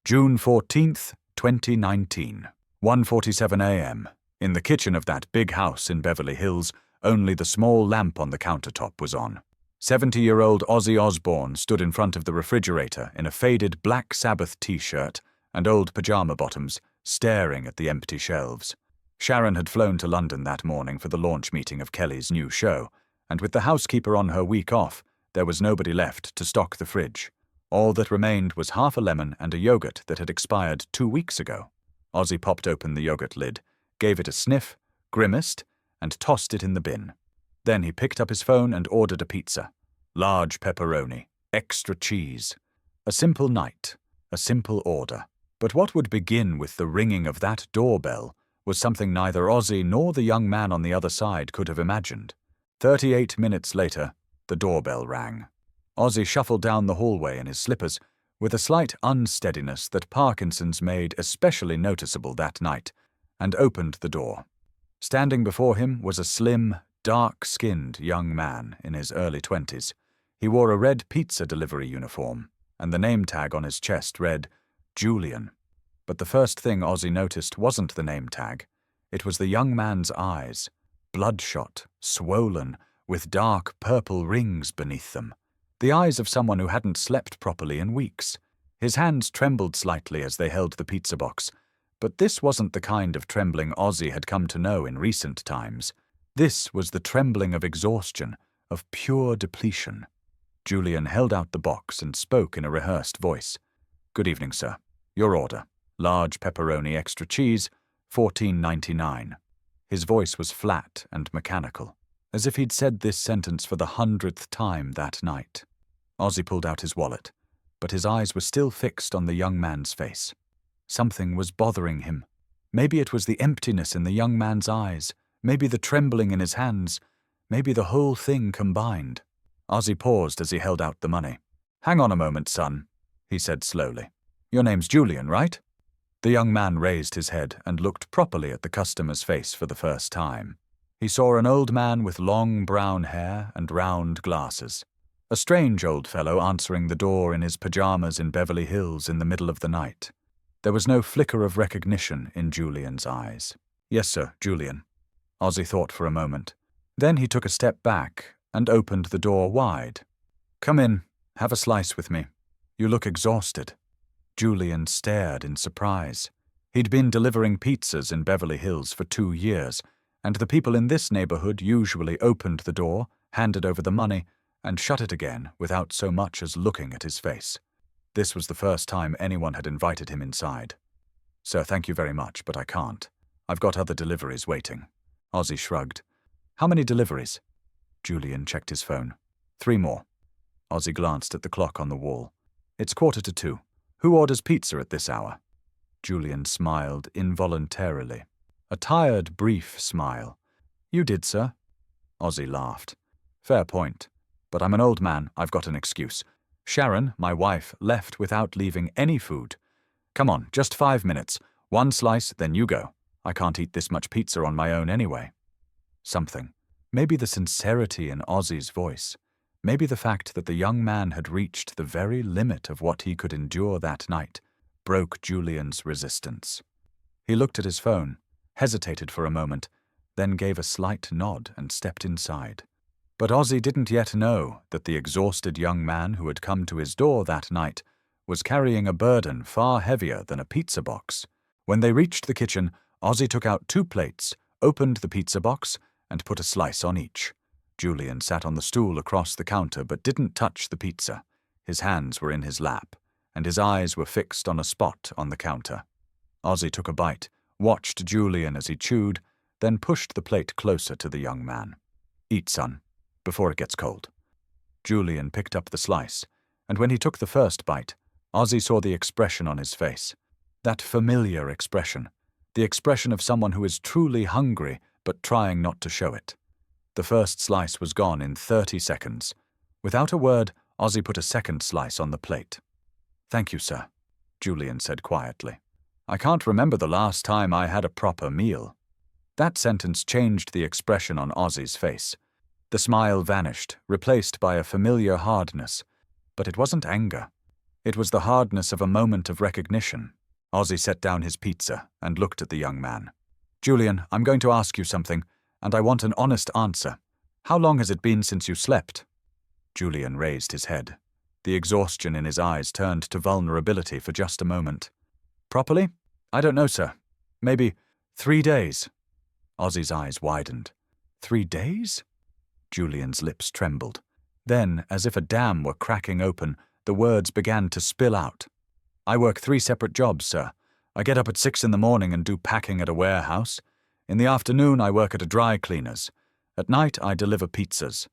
June 14th, 2019, 1:47 a.m. In the kitchen of that big house in Beverly Hills, only the small lamp on the countertop was on. 70-year-old Ozzy Osbourne stood in front of the refrigerator in a faded Black Sabbath t-shirt and old pajama bottoms, staring at the empty shelves. Sharon had flown to London that morning for the launch meeting of Kelly's new show, and with the housekeeper on her week off, there was nobody left to stock the fridge. All that remained was half a lemon and a yogurt that had expired 2 weeks ago. Ozzy popped open the yogurt lid, gave it a sniff, grimaced, and tossed it in the bin. Then he picked up his phone and ordered a pizza. Large pepperoni, extra cheese. A simple night, a simple order. But what would begin with the ringing of that doorbell was something neither Ozzy nor the young man on the other side could have imagined. 38 minutes later, the doorbell rang. Ozzy shuffled down the hallway in his slippers, with a slight unsteadiness that Parkinson's made especially noticeable that night, and opened the door. Standing before him was a slim, dark-skinned young man in his early 20s. He wore a red pizza delivery uniform, and the name tag on his chest read, Julian. But the first thing Ozzy noticed wasn't the name tag. It was the young man's eyes, bloodshot, swollen, with dark purple rings beneath them. The eyes of someone who hadn't slept properly in weeks. His hands trembled slightly as they held the pizza box, but this wasn't the kind of trembling Ozzy had come to know in recent times. This was the trembling of exhaustion, of pure depletion. Julian held out the box and spoke in a rehearsed voice. "Good evening, sir. Your order. Large pepperoni extra cheese, $14.99. His voice was flat and mechanical, as if he'd said this sentence for the 100th time that night. Ozzy pulled out his wallet, but his eyes were still fixed on the young man's face. Something was bothering him. Maybe it was the emptiness in the young man's eyes, maybe the trembling in his hands, maybe the whole thing combined. Ozzy paused as he held out the money. "Hang on a moment, son," he said slowly. "Your name's Julian, right?" The young man raised his head and looked properly at the customer's face for the first time. He saw an old man with long brown hair and round glasses. A strange old fellow answering the door in his pajamas in Beverly Hills in the middle of the night. There was no flicker of recognition in Julian's eyes. "Yes, sir, Julian." Ozzy thought for a moment. Then he took a step back and opened the door wide. "Come in. Have a slice with me. You look exhausted." Julian stared in surprise. He'd been delivering pizzas in Beverly Hills for 2 years, and the people in this neighborhood usually opened the door, handed over the money, and shut it again without so much as looking at his face. This was the first time anyone had invited him inside. "Sir, thank you very much, but I can't. I've got other deliveries waiting." Ozzy shrugged. "How many deliveries?" Julian checked his phone. 3 more. Ozzy glanced at the clock on the wall. "It's 1:45. Who orders pizza at this hour?" Julian smiled involuntarily. A tired, brief smile. "You did, sir." Ozzy laughed. "Fair point. But I'm an old man, I've got an excuse. Sharon, my wife, left without leaving any food. Come on, just 5 minutes. 1 slice, then you go. I can't eat this much pizza on my own anyway." Something. Maybe the sincerity in Ozzy's voice. Maybe the fact that the young man had reached the very limit of what he could endure that night broke Julian's resistance. He looked at his phone, hesitated for a moment, then gave a slight nod and stepped inside. But Ozzy didn't yet know that the exhausted young man who had come to his door that night was carrying a burden far heavier than a pizza box. When they reached the kitchen, Ozzy took out 2 plates, opened the pizza box, and put a slice on each. Julian sat on the stool across the counter but didn't touch the pizza. His hands were in his lap, and his eyes were fixed on a spot on the counter. Ozzy took a bite, watched Julian as he chewed, then pushed the plate closer to the young man. "Eat, son, before it gets cold." Julian picked up the slice, and when he took the first bite, Ozzy saw the expression on his face. That familiar expression. The expression of someone who is truly hungry but trying not to show it. The first slice was gone in 30 seconds. Without a word, Ozzy put a second slice on the plate. "Thank you, sir," Julian said quietly. "I can't remember the last time I had a proper meal." That sentence changed the expression on Ozzy's face. The smile vanished, replaced by a familiar hardness. But it wasn't anger. It was the hardness of a moment of recognition. Ozzy set down his pizza and looked at the young man. "Julian, I'm going to ask you something, and I want an honest answer. How long has it been since you slept?" Julian raised his head. The exhaustion in his eyes turned to vulnerability for just a moment. "Properly? I don't know, sir. Maybe 3 days." Ozzy's eyes widened. 3 days? Julian's lips trembled. Then, as if a dam were cracking open, the words began to spill out. "I work 3 separate jobs, sir. I get up at 6 in the morning and do packing at a warehouse. In the afternoon, I work at a dry cleaner's. At night, I deliver pizzas.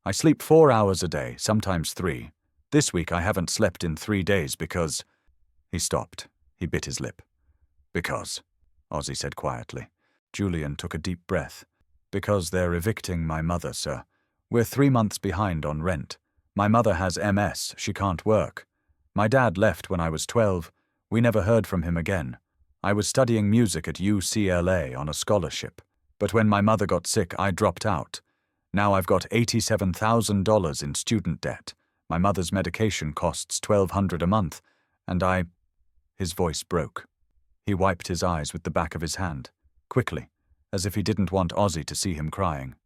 I sleep 4 hours a day, sometimes 3. This week, I haven't slept in 3 days because—" He stopped. He bit his lip. "Because," Ozzy said quietly. Julian took a deep breath. "Because they're evicting my mother, sir. We're 3 months behind on rent. My mother has MS. She can't work. My dad left when I was 12. We never heard from him again. I was studying music at UCLA on a scholarship. But when my mother got sick, I dropped out. Now I've got $87,000 in student debt. My mother's medication costs $1,200 a month, and I—" His voice broke. He wiped his eyes with the back of his hand, quickly, as if he didn't want Ozzy to see him crying.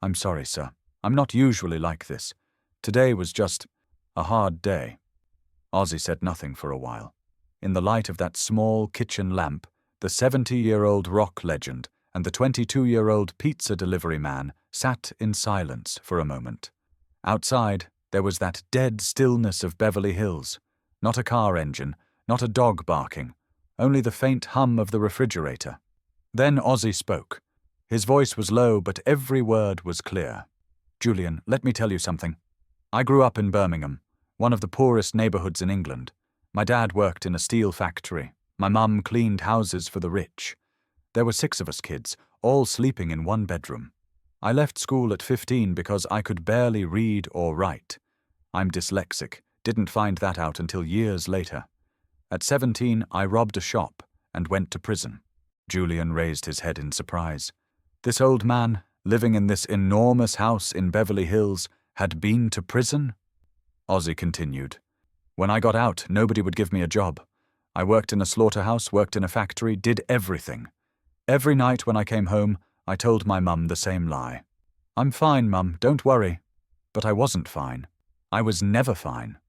"I'm sorry, sir. I'm not usually like this. Today was just a hard day." Ozzy said nothing for a while. In the light of that small kitchen lamp, the 70-year-old rock legend and the 22-year-old pizza delivery man sat in silence for a moment. Outside, there was that dead stillness of Beverly Hills. Not a car engine, not a dog barking, only the faint hum of the refrigerator. Then Ozzy spoke. His voice was low, but every word was clear. "Julian, let me tell you something. I grew up in Birmingham, one of the poorest neighborhoods in England. My dad worked in a steel factory. My mum cleaned houses for the rich. There were 6 of us kids, all sleeping in one bedroom. I left school at 15 because I could barely read or write. I'm dyslexic, didn't find that out until years later. At 17, I robbed a shop and went to prison." Julian raised his head in surprise. This old man, living in this enormous house in Beverly Hills, had been to prison? Ozzy continued. "When I got out, nobody would give me a job. I worked in a slaughterhouse, worked in a factory, did everything. Every night when I came home, I told my mum the same lie. 'I'm fine, Mum, don't worry.' But I wasn't fine. I was never fine."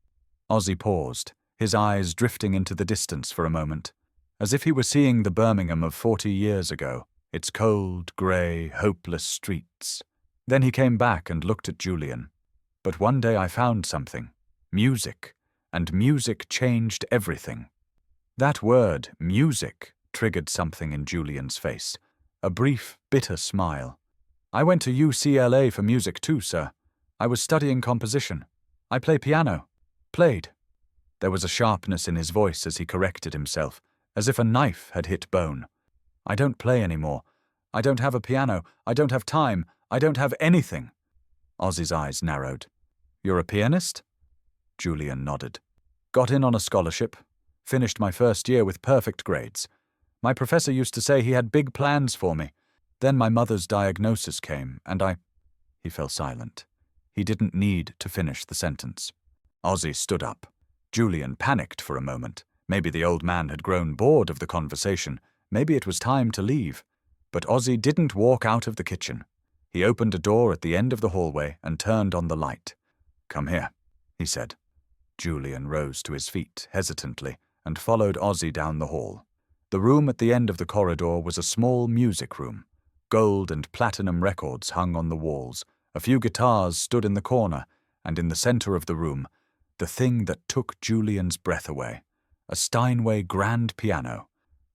Ozzy paused, his eyes drifting into the distance for a moment, as if he were seeing the Birmingham of 40 years ago, its cold, grey, hopeless streets. Then he came back and looked at Julian. "But one day I found something. Music. And music changed everything." That word, music, triggered something in Julian's face. A brief, bitter smile. "I went to UCLA for music too, sir. I was studying composition. I play piano. Played." There was a sharpness in his voice as he corrected himself, as if a knife had hit bone. "I don't play anymore. I don't have a piano. I don't have time. I don't have anything." Ozzy's eyes narrowed. "You're a pianist?" Julian nodded. "Got in on a scholarship. Finished my first year with perfect grades. My professor used to say he had big plans for me. Then my mother's diagnosis came, and He fell silent. He didn't need to finish the sentence. Ozzy stood up. Julian panicked for a moment. Maybe the old man had grown bored of the conversation. Maybe it was time to leave. But Ozzy didn't walk out of the kitchen. He opened a door at the end of the hallway and turned on the light. "Come here," he said. Julian rose to his feet hesitantly and followed Ozzy down the hall. The room at the end of the corridor was a small music room. Gold and platinum records hung on the walls. A few guitars stood in the corner, and in the center of the room, the thing that took Julian's breath away. A Steinway grand piano.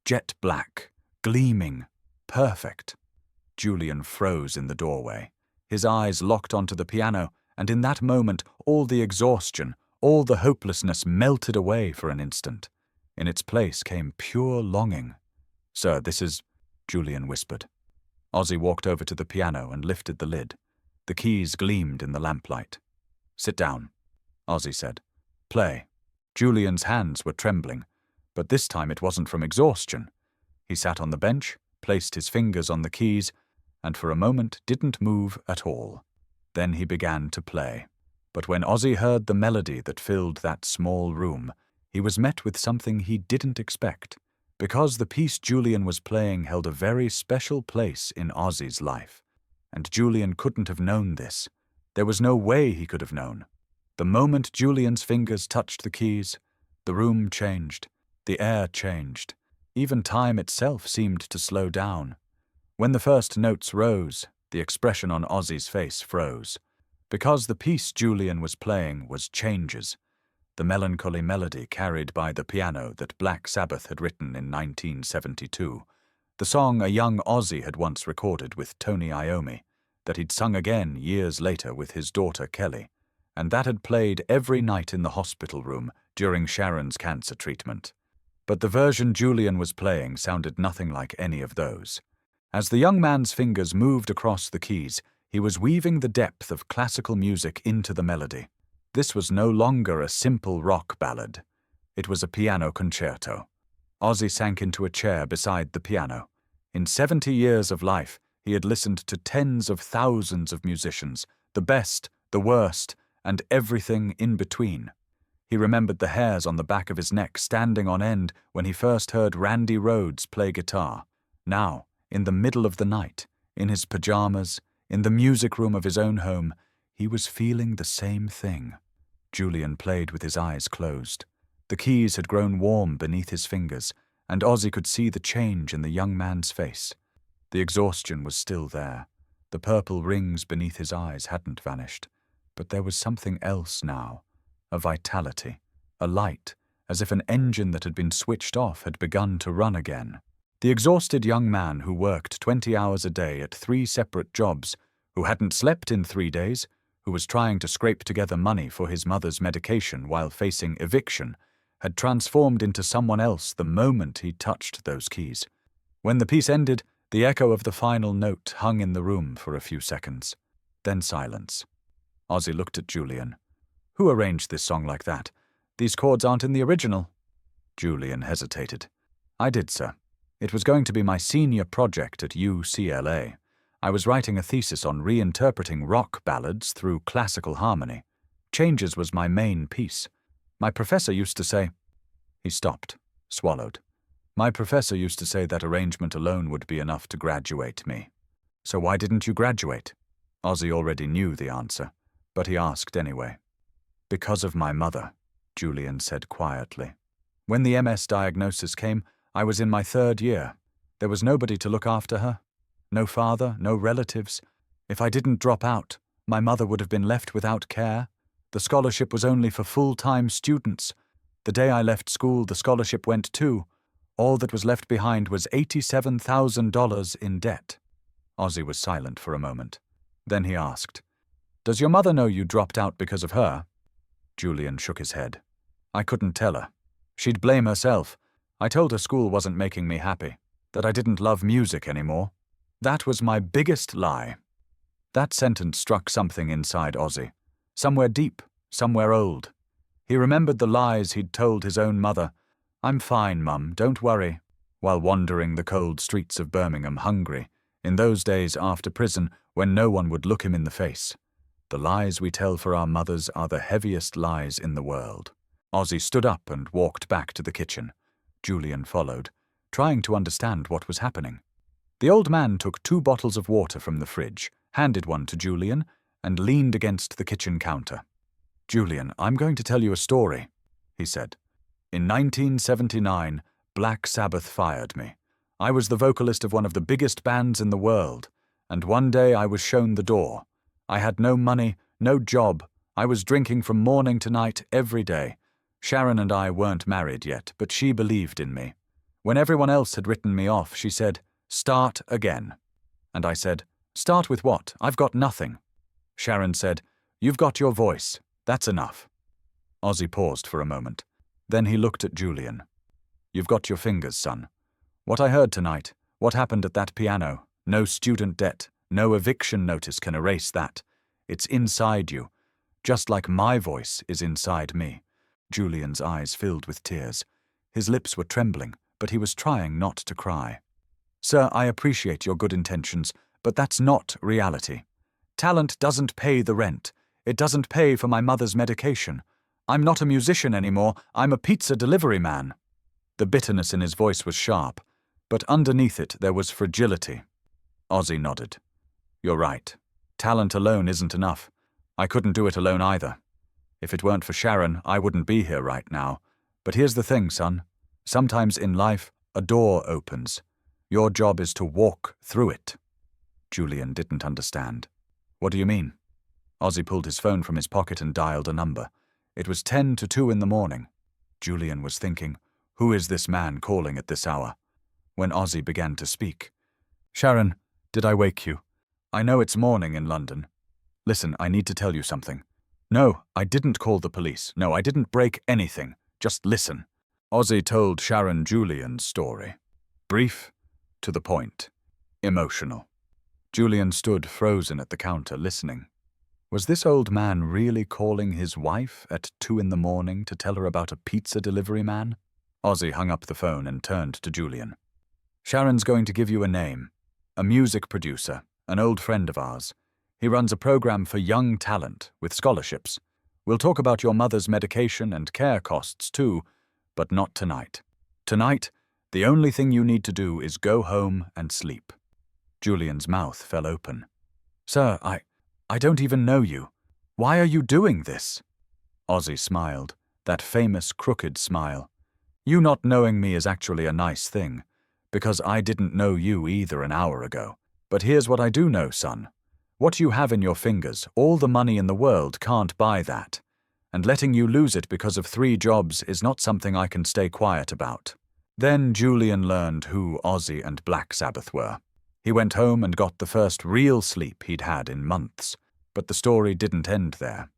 Jet black, gleaming, perfect. Julian froze in the doorway. His eyes locked onto the piano, and in that moment all the exhaustion, all the hopelessness melted away for an instant. In its place came pure longing. "Sir, this is—" Julian whispered. Ozzy walked over to the piano and lifted the lid. The keys gleamed in the lamplight. "Sit down," Ozzy said. "Play." Julian's hands were trembling, but this time it wasn't from exhaustion. He sat on the bench, placed his fingers on the keys, and for a moment didn't move at all. Then he began to play. But when Ozzy heard the melody that filled that small room, he was met with something he didn't expect, because the piece Julian was playing held a very special place in Ozzy's life. And Julian couldn't have known this. There was no way he could have known. The moment Julian's fingers touched the keys, the room changed, the air changed. Even time itself seemed to slow down. When the first notes rose, the expression on Ozzy's face froze. Because the piece Julian was playing was Changes, the melancholy melody carried by the piano that Black Sabbath had written in 1972, the song a young Ozzy had once recorded with Tony Iommi, that he'd sung again years later with his daughter Kelly, and that had played every night in the hospital room during Sharon's cancer treatment. But the version Julian was playing sounded nothing like any of those. As the young man's fingers moved across the keys, he was weaving the depth of classical music into the melody. This was no longer a simple rock ballad. It was a piano concerto. Ozzy sank into a chair beside the piano. In 70 years of life, he had listened to tens of thousands of musicians, the best, the worst, and everything in between. He remembered the hairs on the back of his neck standing on end when he first heard Randy Rhoads play guitar. Now, in the middle of the night, in his pajamas, in the music room of his own home, he was feeling the same thing. Julian played with his eyes closed. The keys had grown warm beneath his fingers, and Ozzy could see the change in the young man's face. The exhaustion was still there. The purple rings beneath his eyes hadn't vanished. But there was something else now, a vitality, a light, as if an engine that had been switched off had begun to run again. The exhausted young man who worked 20 hours a day at 3 separate jobs, who hadn't slept in 3 days, who was trying to scrape together money for his mother's medication while facing eviction, had transformed into someone else the moment he touched those keys. When the piece ended, the echo of the final note hung in the room for a few seconds. Then silence. Ozzy looked at Julian. "Who arranged this song like that? These chords aren't in the original." Julian hesitated. "I did, sir. It was going to be my senior project at UCLA. I was writing a thesis on reinterpreting rock ballads through classical harmony. Changes was my main piece. My professor used to say—" He stopped, swallowed. "My professor used to say that arrangement alone would be enough to graduate me." "So why didn't you graduate?" Ozzy already knew the answer, but he asked anyway. "Because of my mother," Julian said quietly. "When the MS diagnosis came, I was in my 3rd year. There was nobody to look after her. No father, no relatives. If I didn't drop out, my mother would have been left without care. The scholarship was only for full-time students. The day I left school, the scholarship went too. All that was left behind was $87,000 in debt." Ozzy was silent for a moment. Then he asked, "Does your mother know you dropped out because of her?" Julian shook his head. "I couldn't tell her. She'd blame herself. I told her school wasn't making me happy, that I didn't love music anymore. That was my biggest lie." That sentence struck something inside Ozzy. Somewhere deep, somewhere old. He remembered the lies he'd told his own mother. "I'm fine, Mum, don't worry," while wandering the cold streets of Birmingham hungry, in those days after prison when no one would look him in the face. The lies we tell for our mothers are the heaviest lies in the world. Ozzy stood up and walked back to the kitchen. Julian followed, trying to understand what was happening. The old man took 2 bottles of water from the fridge, handed one to Julian, and leaned against the kitchen counter. "Julian, I'm going to tell you a story," he said. "In 1979, Black Sabbath fired me. I was the vocalist of one of the biggest bands in the world, and one day I was shown the door. I had no money, no job. I was drinking from morning to night every day. Sharon and I weren't married yet, but she believed in me. When everyone else had written me off, she said, 'Start again.' And I said, 'Start with what? I've got nothing.' Sharon said, 'You've got your voice. That's enough.'" Ozzy paused for a moment. Then he looked at Julian. "You've got your fingers, son. What I heard tonight, what happened at that piano, no student debt, no eviction notice can erase that. It's inside you, just like my voice is inside me." Julian's eyes filled with tears. His lips were trembling, but he was trying not to cry. "Sir, I appreciate your good intentions, but that's not reality. Talent doesn't pay the rent. It doesn't pay for my mother's medication. I'm not a musician anymore, I'm a pizza delivery man." The bitterness in his voice was sharp, but underneath it there was fragility. Ozzy nodded. "You're right. Talent alone isn't enough. I couldn't do it alone either. If it weren't for Sharon, I wouldn't be here right now. But here's the thing, son. Sometimes in life, a door opens. Your job is to walk through it." Julian didn't understand. "What do you mean?" Ozzy pulled his phone from his pocket and dialed a number. It was 10 to 2 in the morning. Julian was thinking, who is this man calling at this hour? When Ozzy began to speak. "Sharon, did I wake you? I know it's morning in London. Listen, I need to tell you something. No, I didn't call the police. No, I didn't break anything. Just listen." Ozzy told Sharon Julian's story. Brief, to the point, emotional. Julian stood frozen at the counter, listening. Was this old man really calling his wife at 2 in the morning to tell her about a pizza delivery man? Ozzy hung up the phone and turned to Julian. "Sharon's going to give you a name. A music producer, an old friend of ours. He runs a program for young talent with scholarships. We'll talk about your mother's medication and care costs too, but not tonight. Tonight, the only thing you need to do is go home and sleep." Julian's mouth fell open. "Sir, I don't even know you. Why are you doing this?" Ozzy smiled, that famous crooked smile. "You not knowing me is actually a nice thing, because I didn't know you either an hour ago. But here's what I do know, son. What you have in your fingers, all the money in the world can't buy that. And letting you lose it because of 3 jobs is not something I can stay quiet about." Then Julian learned who Ozzy and Black Sabbath were. He went home and got the first real sleep he'd had in months. But the story didn't end there.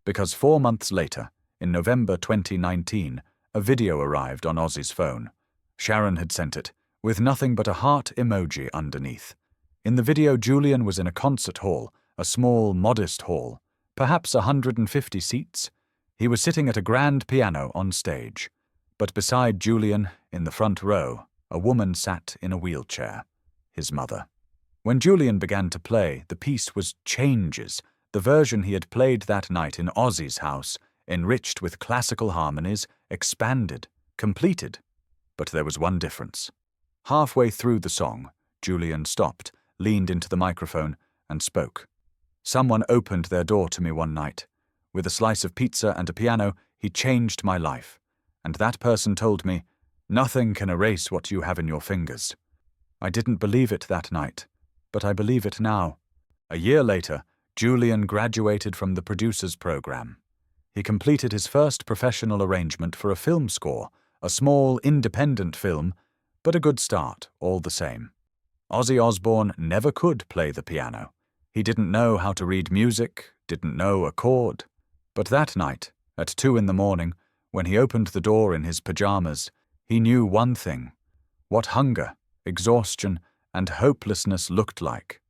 Because 4 months later, in November 2019, a video arrived on Ozzy's phone. Sharon had sent it, with nothing but a heart emoji underneath. In the video, Julian was in a concert hall, a small, modest hall, perhaps 150 seats. He was sitting at a grand piano on stage. But beside Julian, in the front row, a woman sat in a wheelchair, his mother. When Julian began to play, the piece was Changes, the version he had played that night in Ozzy's house, enriched with classical harmonies, expanded, completed. But there was one difference. Halfway through the song, Julian stopped, leaned into the microphone, and spoke. "Someone opened their door to me one night. With a slice of pizza and a piano, he changed my life. And that person told me, 'Nothing can erase what you have in your fingers.' I didn't believe it that night, but I believe it now." A year later, Julian graduated from the producer's program. He completed his first professional arrangement for a film score, a small, independent film, but a good start, all the same. Ozzy Osbourne never could play the piano. He didn't know how to read music, didn't know a chord. But that night, at 2 in the morning, when he opened the door in his pajamas, he knew one thing: what hunger, exhaustion, and hopelessness looked like.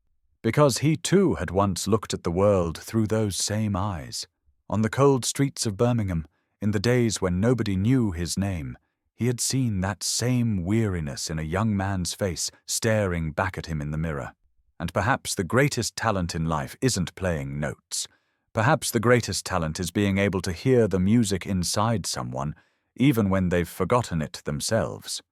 Because he too had once looked at the world through those same eyes. On the cold streets of Birmingham, in the days when nobody knew his name, he had seen that same weariness in a young man's face staring back at him in the mirror. And perhaps the greatest talent in life isn't playing notes. Perhaps the greatest talent is being able to hear the music inside someone, even when they've forgotten it themselves.